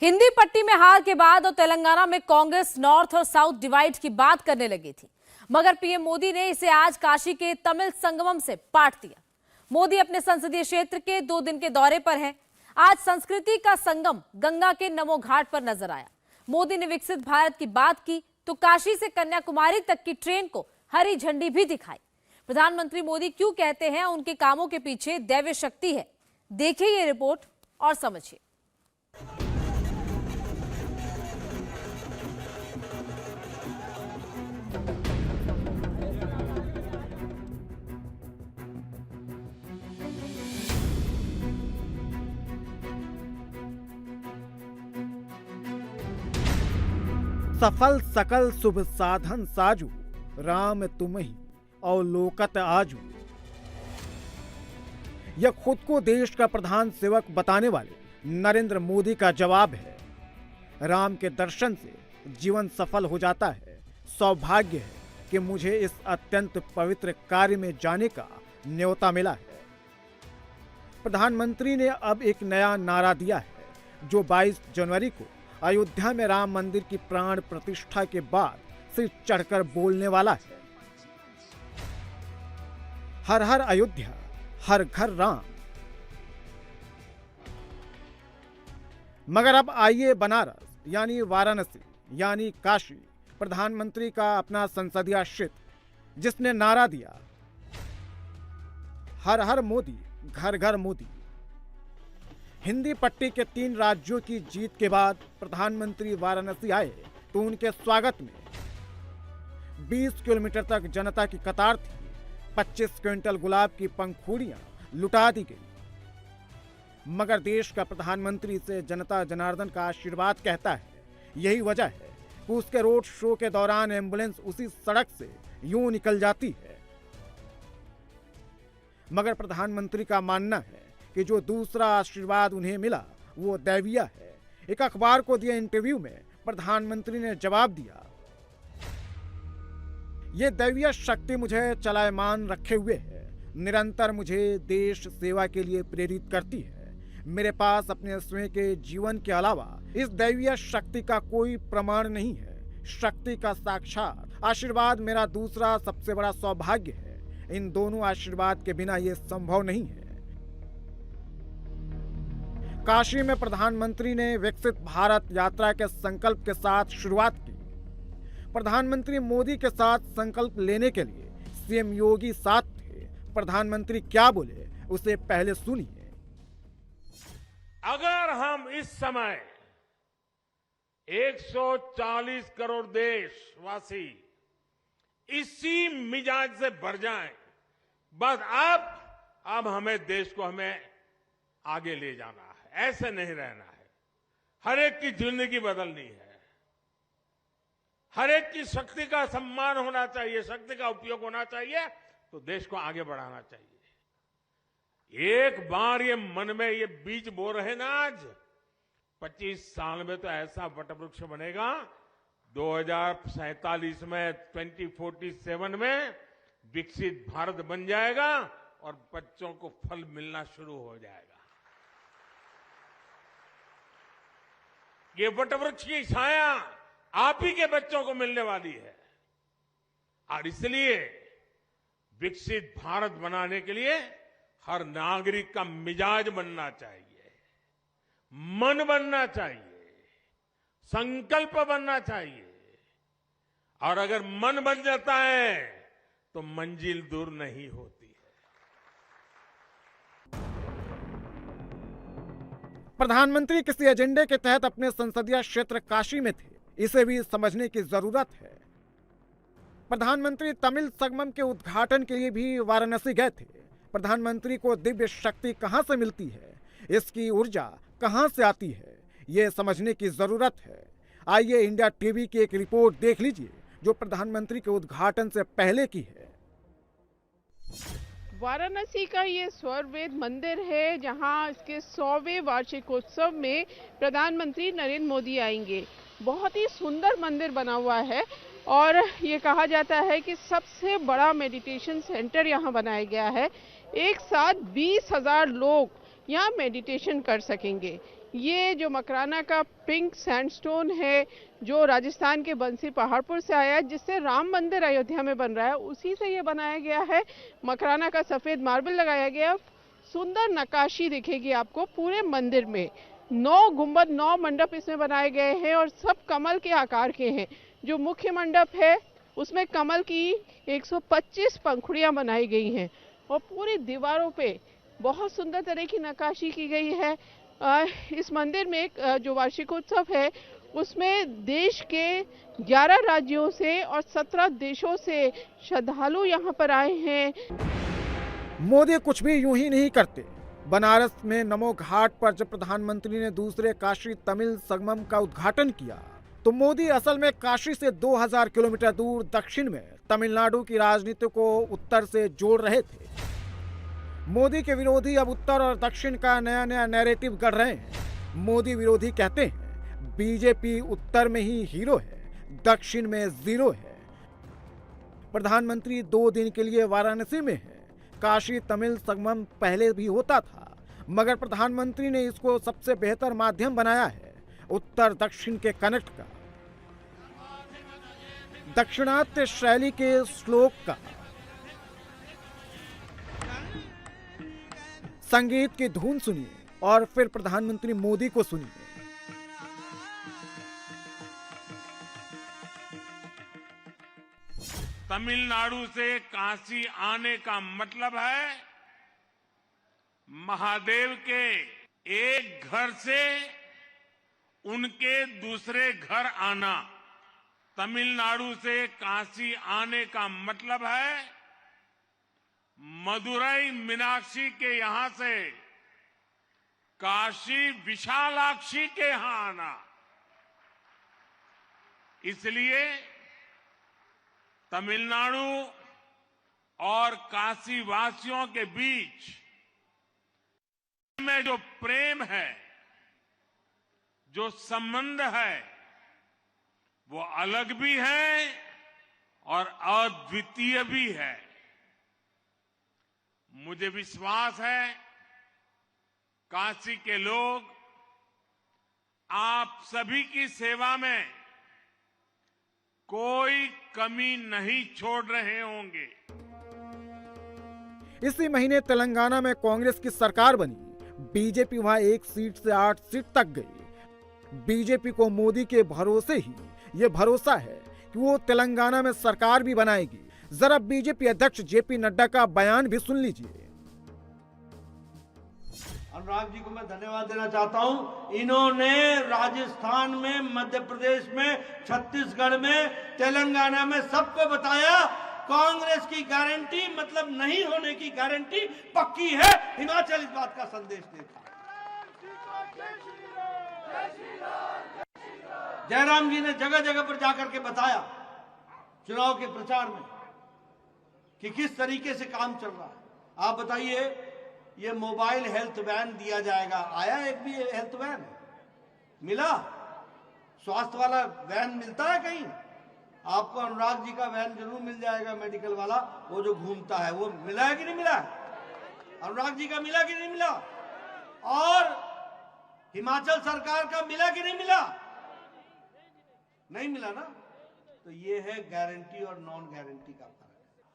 हिंदी पट्टी में हार के बाद और तेलंगाना में कांग्रेस नॉर्थ और साउथ डिवाइड की बात करने लगी थी, मगर पीएम मोदी ने इसे आज काशी के तमिल संगमम से पाट दिया। मोदी अपने संसदीय क्षेत्र के 2 दिन के दौरे पर हैं। आज संस्कृति का संगम गंगा के नमो घाट पर नजर आया। मोदी ने विकसित भारत की बात की तो काशी से कन्याकुमारी तक की ट्रेन को हरी झंडी भी दिखाई। प्रधानमंत्री मोदी क्यों कहते हैं उनके कामों के पीछे दैवीय शक्ति है, देखिए ये रिपोर्ट और समझिए। सफल सकल शुभ साधन साजू, राम तुम ही अवलोकत आजू। यह खुद को देश का प्रधान सेवक बताने वाले नरेंद्र मोदी का जवाब है। राम के दर्शन से जीवन सफल हो जाता है। सौभाग्य है कि मुझे इस अत्यंत पवित्र कार्य में जाने का न्योता मिला है। प्रधानमंत्री ने अब एक नया नारा दिया है, जो 22 जनवरी को अयोध्या में राम मंदिर की प्राण प्रतिष्ठा के बाद सिर चढ़कर बोलने वाला है। हर हर अयोध्या, हर घर राम। मगर अब आइए बनारस यानी वाराणसी यानी काशी, प्रधानमंत्री का अपना संसदीय क्षेत्र, जिसने नारा दिया हर हर मोदी, घर घर मोदी। हिंदी पट्टी के 3 राज्यों की जीत के बाद प्रधानमंत्री वाराणसी आए तो उनके स्वागत में 20 किलोमीटर तक जनता की कतार थी। 25 क्विंटल गुलाब की पंखुड़ियां लुटा दी गई। मगर देश का प्रधानमंत्री से जनता जनार्दन का आशीर्वाद कहता है। यही वजह है कि उसके रोड शो के दौरान एम्बुलेंस उसी सड़क से यूं निकल जाती है। मगर प्रधानमंत्री का मानना है कि जो दूसरा आशीर्वाद उन्हें मिला वो दैवीय है। एक अखबार को दिए इंटरव्यू में प्रधानमंत्री ने जवाब दिया, ये दैवीय शक्ति मुझे चलायमान रखे हुए है, निरंतर मुझे देश सेवा के लिए प्रेरित करती है। मेरे पास अपने स्वयं के जीवन के अलावा इस दैवीय शक्ति का कोई प्रमाण नहीं है। शक्ति का साक्षात आशीर्वाद मेरा दूसरा सबसे बड़ा सौभाग्य है। इन दोनों आशीर्वाद के बिना यह संभव नहीं है। काशी में प्रधानमंत्री ने विकसित भारत यात्रा के संकल्प के साथ शुरुआत की। प्रधानमंत्री मोदी के साथ संकल्प लेने के लिए सीएम योगी साथ थे। प्रधानमंत्री क्या बोले उसे पहले सुनिए। अगर हम इस समय 140 करोड़ देशवासी इसी मिजाज से भर जाएं, बस अब हमें देश को आगे ले जाना है, ऐसे नहीं रहना है। हर एक की जिंदगी बदलनी है। हर एक की शक्ति का सम्मान होना चाहिए, शक्ति का उपयोग होना चाहिए, तो देश को आगे बढ़ाना चाहिए। एक बार ये मन में ये बीज बो रहे ना, आज 25 साल में तो ऐसा वटवृक्ष बनेगा, 2047 में 2047 में विकसित भारत बन जाएगा और बच्चों को फल मिलना शुरू हो जाएगा। ये वटवृक्ष की छाया आप ही के बच्चों को मिलने वाली है। और इसलिए विकसित भारत बनाने के लिए हर नागरिक का मिजाज बनना चाहिए, मन बनना चाहिए, संकल्प बनना चाहिए। और अगर मन बन जाता है तो मंजिल दूर नहीं होती। प्रधानमंत्री किसी एजेंडे के तहत अपने संसदीय क्षेत्र काशी में थे, इसे भी समझने की जरूरत है। प्रधानमंत्री तमिल संगमम के उद्घाटन के लिए भी वाराणसी गए थे। प्रधानमंत्री को दिव्य शक्ति कहां से मिलती है, इसकी ऊर्जा कहां से आती है, ये समझने की जरूरत है। आइए इंडिया टीवी की एक रिपोर्ट देख लीजिए, जो प्रधानमंत्री के उद्घाटन से पहले की है। वाराणसी का ये स्वर्वेद मंदिर है, जहां इसके 100वें वार्षिकोत्सव में प्रधानमंत्री नरेंद्र मोदी आएंगे। बहुत ही सुंदर मंदिर बना हुआ है और ये कहा जाता है कि सबसे बड़ा मेडिटेशन सेंटर यहाँ बनाया गया है। एक साथ 20,000 लोग यहाँ मेडिटेशन कर सकेंगे। ये जो मकराना का पिंक सैंडस्टोन है, जो राजस्थान के बंसी पहाड़पुर से आया है, जिससे राम मंदिर अयोध्या में बन रहा है, उसी से ये बनाया गया है। मकराना का सफ़ेद मार्बल लगाया गया, सुंदर नक्काशी दिखेगी आपको पूरे मंदिर में। 9 गुंबद 9 मंडप इसमें बनाए गए हैं और सब कमल के आकार के हैं। जो मुख्य मंडप है उसमें कमल की 125 पंखुड़ियां बनाई गई हैं और पूरी दीवारों पे बहुत सुंदर तरह की नक्काशी की गई है। इस मंदिर में जो वार्षिकोत्सव है उसमें देश के 11 राज्यों से और 17 देशों से श्रद्धालु यहाँ पर आए हैं। मोदी कुछ भी यूं ही नहीं करते। बनारस में नमो घाट पर जब प्रधानमंत्री ने दूसरे काशी तमिल संगमम का उद्घाटन किया तो मोदी असल में काशी से 2000 किलोमीटर दूर दक्षिण में तमिलनाडु की राजनीति को उत्तर से जोड़ रहे थे। मोदी के विरोधी अब उत्तर और दक्षिण का नया नया नैरेटिव गढ़ रहे हैं। मोदी विरोधी कहते हैं बीजेपी उत्तर में ही हीरो है, दक्षिण में जीरो है। प्रधानमंत्री 2 दिन के लिए वाराणसी में है। काशी तमिल संगमम पहले भी होता था, मगर प्रधानमंत्री ने इसको सबसे बेहतर माध्यम बनाया है उत्तर दक्षिण के कनेक्ट का। दक्षिणात्य शैली के श्लोक का, संगीत की धुन सुनिए और फिर प्रधानमंत्री मोदी को सुनिए। तमिलनाडु से काशी आने का मतलब है महादेव के एक घर से उनके दूसरे घर आना। तमिलनाडु से काशी आने का मतलब है मदुरई मीनाक्षी के यहां से काशी विशालाक्षी के यहां आना। इसलिए तमिलनाडु और काशी वासियों के बीच में जो प्रेम है, जो संबंध है, वो अलग भी है और अद्वितीय भी है। मुझे विश्वास है काशी के लोग आप सभी की सेवा में कोई कमी नहीं छोड़ रहे होंगे। इसी महीने तेलंगाना में कांग्रेस की सरकार बनी। बीजेपी वहां 1 सीट से 8 सीट तक गई। बीजेपी को मोदी के भरोसे ही ये भरोसा है कि वो तेलंगाना में सरकार भी बनाएगी। जरा बीजेपी अध्यक्ष जेपी नड्डा का बयान भी सुन लीजिए। अनुराग जी को मैं धन्यवाद देना चाहता हूं। इन्होंने राजस्थान में, मध्य प्रदेश में, छत्तीसगढ़ में, तेलंगाना में सबको बताया कांग्रेस की गारंटी मतलब नहीं होने की गारंटी पक्की है। हिमाचल इस बात का संदेश देता है। जयराम जी ने जगह जगह पर जाकर के बताया चुनाव के प्रचार में कि किस तरीके से काम चल रहा है। आप बताइए, ये मोबाइल हेल्थ वैन दिया जाएगा, आया एक भी हेल्थ वैन मिला? स्वास्थ्य वाला वैन मिलता है कहीं? आपको अनुराग जी का वैन जरूर मिल जाएगा, मेडिकल वाला, वो जो घूमता है, वो मिला है कि नहीं मिला? अनुराग जी का मिला कि नहीं मिला? और हिमाचल सरकार का मिला कि नहीं मिला? नहीं मिला ना। तो ये है गारंटी और नॉन गारंटी का फर्क।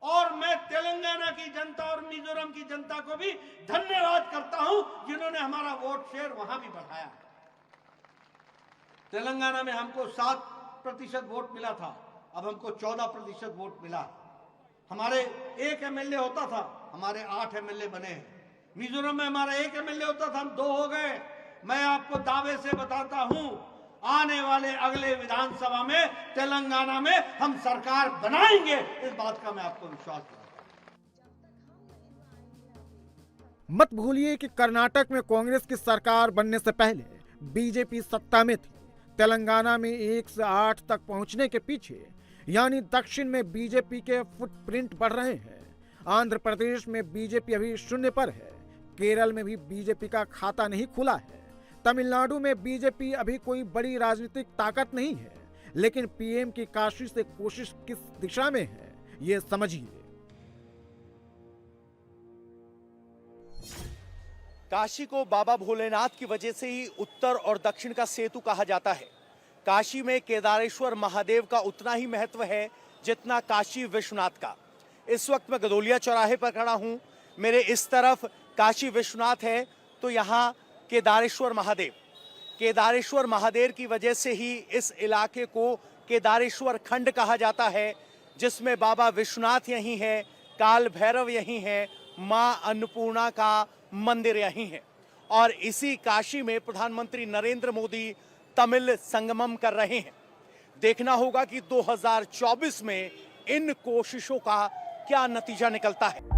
और मैं तेलंगाना की जनता और मिजोरम की जनता को भी धन्यवाद करता हूं जिन्होंने हमारा वोट शेयर वहां भी बढ़ाया। तेलंगाना में हमको 7% वोट मिला था, अब हमको 14% वोट मिला। हमारे 1 एमएलए होता था, हमारे 8 एमएलए बने हैं। मिजोरम में हमारा 1 एमएलए होता था, हम 2 हो गए। मैं आपको दावे से बताता हूं, आने वाले अगले विधानसभा में तेलंगाना में हम सरकार बनाएंगे, इस बात का मैं आपको विश्वास दिलाता हूं। मत भूलिए कि कर्नाटक में कांग्रेस की सरकार बनने से पहले बीजेपी सत्ता में थी। तेलंगाना में 1 से 8 तक पहुंचने के पीछे यानी दक्षिण में बीजेपी के फुटप्रिंट बढ़ रहे हैं। आंध्र प्रदेश में बीजेपी अभी 0 पर है। केरल में भी बीजेपी का खाता नहीं खुला है। तमिलनाडु में बीजेपी अभी कोई बड़ी राजनीतिक ताकत नहीं है, लेकिन पीएम की काशी से कोशिश किस दिशा में है ये समझिए। काशी को बाबा भोलेनाथ की वजह से ही उत्तर और दक्षिण का सेतु कहा जाता है। काशी में केदारेश्वर महादेव का उतना ही महत्व है जितना काशी विश्वनाथ का। इस वक्त मैं गदोलिया चौराहे पर खड़ा हूं। मेरे इस तरफ काशी विश्वनाथ है तो यहाँ केदारेश्वर महादेव। केदारेश्वर महादेव की वजह से ही इस इलाके को केदारेश्वर खंड कहा जाता है, जिसमें बाबा विश्वनाथ यहीं है, काल भैरव यहीं है, मां अन्नपूर्णा का मंदिर यहीं है। और इसी काशी में प्रधानमंत्री नरेंद्र मोदी तमिल संगमम कर रहे हैं। देखना होगा कि 2024 में इन कोशिशों का क्या नतीजा निकलता है।